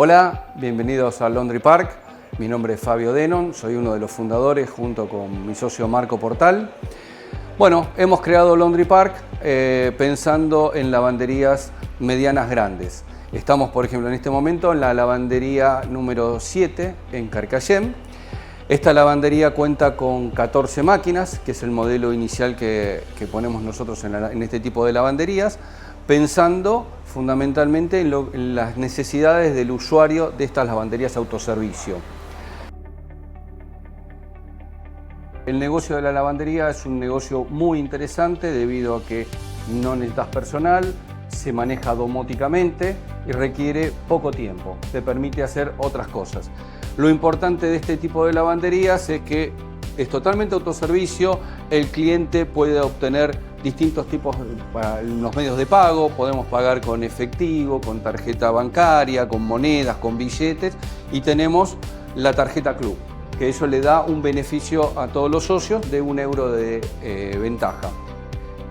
Hola, bienvenidos a Laundry Park. Mi nombre es Fabio Denon, soy uno de los fundadores junto con mi socio Marco Portal. Bueno, hemos creado Laundry Park pensando en lavanderías medianas grandes. Estamos, por ejemplo, en este momento en la lavandería número 7 en Carcassén. Esta lavandería cuenta con 14 máquinas, que es el modelo inicial que ponemos nosotros en este tipo de lavanderías, pensando fundamentalmente en las necesidades del usuario de estas lavanderías autoservicio. El negocio de la lavandería es un negocio muy interesante debido a que no necesitas personal, se maneja domóticamente y requiere poco tiempo, te permite hacer otras cosas. Lo importante de este tipo de lavanderías es que es totalmente autoservicio, el cliente puede obtener distintos tipos para los medios de pago, podemos pagar con efectivo, con tarjeta bancaria, con monedas, con billetes y tenemos la tarjeta club, que eso le da un beneficio a todos los socios de €1 de ventaja.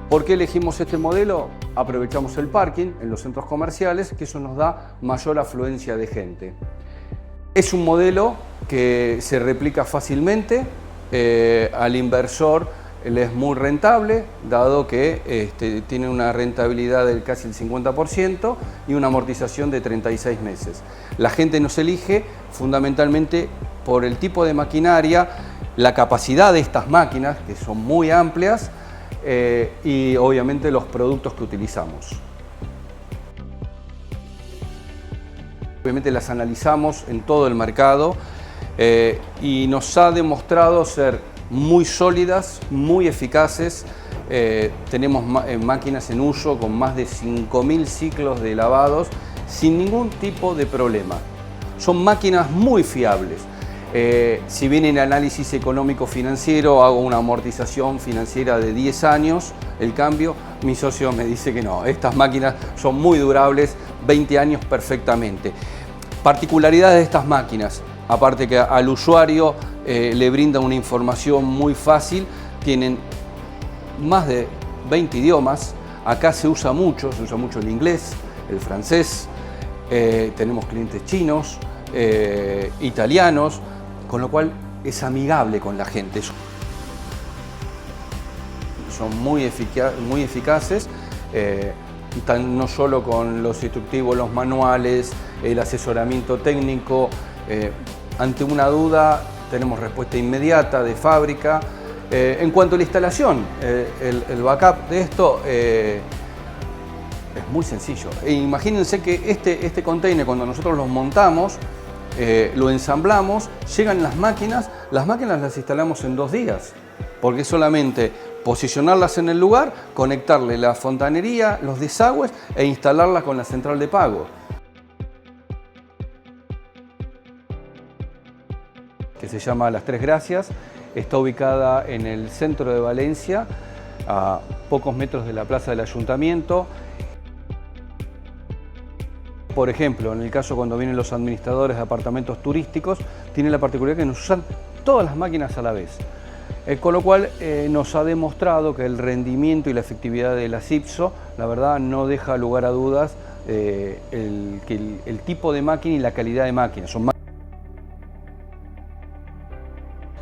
¿Por qué elegimos este modelo? Aprovechamos el parking en los centros comerciales, que eso nos da mayor afluencia de gente. Es un modelo que se replica fácilmente, al inversor le es muy rentable, dado que tiene una rentabilidad del casi el 50% y una amortización de 36 meses. La gente nos elige fundamentalmente por el tipo de maquinaria, la capacidad de estas máquinas, que son muy amplias, y obviamente los productos que utilizamos. Obviamente las analizamos en todo el mercado y nos ha demostrado ser muy sólidas, muy eficaces. Tenemos máquinas en uso con más de 5.000 ciclos de lavados sin ningún tipo de problema. Son máquinas muy fiables. Si bien en análisis económico-financiero hago una amortización financiera de 10 años, el cambio, mi socio me dice que no, estas máquinas son muy durables, 20 años perfectamente. Particularidades de estas máquinas, aparte que al usuario le brinda una información muy fácil, tienen más de 20 idiomas, acá se usa mucho el inglés, el francés, tenemos clientes chinos, italianos, con lo cual es amigable con la gente. Son muy eficaces, no solo con los instructivos, los manuales, el asesoramiento técnico. Ante una duda tenemos respuesta inmediata de fábrica. En cuanto a la instalación, el backup de esto es muy sencillo. Imagínense que este container, cuando nosotros los montamos, lo ensamblamos, llegan las máquinas las instalamos en 2 días, porque es solamente posicionarlas en el lugar, conectarle la fontanería, los desagües e instalarlas con la central de pago. Que se llama Las Tres Gracias, está ubicada en el centro de Valencia, a pocos metros de la plaza del ayuntamiento. Por ejemplo, en el caso cuando vienen los administradores de apartamentos turísticos, tienen la particularidad que nos usan todas las máquinas a la vez. Con lo cual nos ha demostrado que el rendimiento y la efectividad de las IPSO, la verdad, no deja lugar a dudas el tipo de máquina y la calidad de máquina.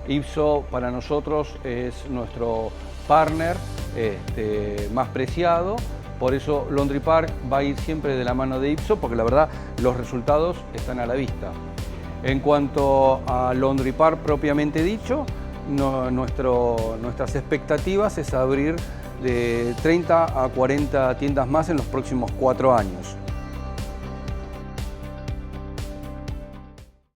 IPSO para nosotros es nuestro partner más preciado, por eso Laundry Park va a ir siempre de la mano de IPSO, porque la verdad los resultados están a la vista. En cuanto a Laundry Park propiamente dicho, nuestras expectativas es abrir de 30 a 40 tiendas más en los próximos 4 años.